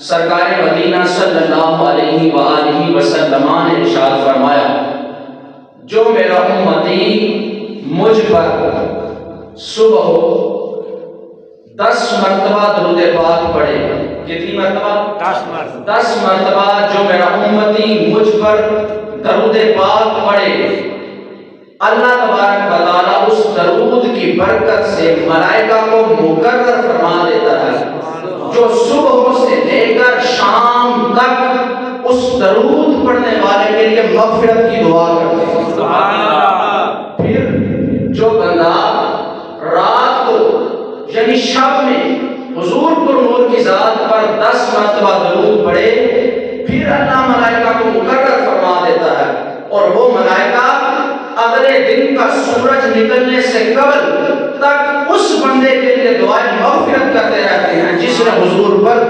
سرکار مدینہ صلی اللہ علیہ وآلہ وسلم نے ارشاد فرمایا جو میرا امتی مجھ پر صبح 10 مرتبہ درود پاک پڑھے، کتنی مرتبہ؟ 10 مرتبہ جو میرا امتی مجھ پر درود پاک پڑھے، اللہ تبارک و تعالیٰ اس درود کی برکت سے ملائکہ کو مقرر فرما دیتا ہے جو صبح سے لے کر شام تک اس درود پڑھنے والے کے لیے مغفرت کی دعا کرتے ہیں۔ سبحان اللہ۔ پھر جو بندہ رات کو یعنی شب میں حضور پر نور کی ذات پر 10 مرتبہ درود پڑھے، پھر اللہ ملائکہ کو مقرر فرما دیتا ہے اور وہ ملائکہ اگلے دن کا سورج نکلنے سے قبل تک اس بندے کے لیے دعائیں مغفرت کرتے رہتے ہیں جس نے حضور پر